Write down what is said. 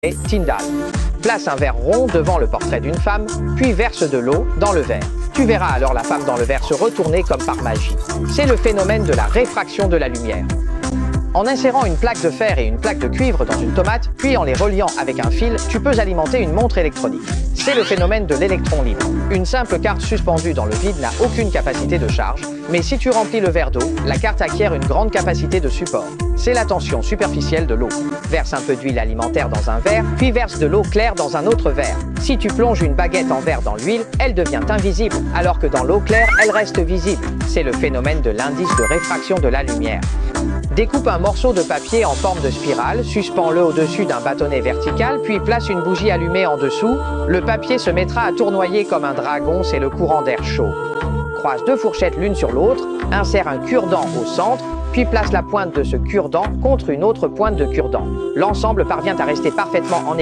et Tyndall. Place un verre rond devant le portrait d'une femme, puis verse de l'eau dans le verre. Tu verras alors la femme dans le verre se retourner comme par magie. C'est le phénomène de la réfraction de la lumière. En insérant une plaque de fer et une plaque de cuivre dans une tomate, puis en les reliant avec un fil, tu peux alimenter une montre électronique. C'est le phénomène de l'électron libre. Une simple carte suspendue dans le vide n'a aucune capacité de charge, mais si tu remplis le verre d'eau, la carte acquiert une grande capacité de support. C'est la tension superficielle de l'eau. Verse un peu d'huile alimentaire dans un verre, puis verse de l'eau claire dans un autre verre. Si tu plonges une baguette en verre dans l'huile, elle devient invisible, alors que dans l'eau claire, elle reste visible. C'est le phénomène de l'indice de réfraction de la lumière. Découpe un morceau de papier en forme de spirale, suspends-le au-dessus d'un bâtonnet vertical, puis place une bougie allumée en dessous. Le papier se mettra à tournoyer comme un dragon, c'est le courant d'air chaud. Croise deux fourchettes l'une sur l'autre, insère un cure-dent au centre, puis place la pointe de ce cure-dent contre une autre pointe de cure-dent. L'ensemble parvient à rester parfaitement en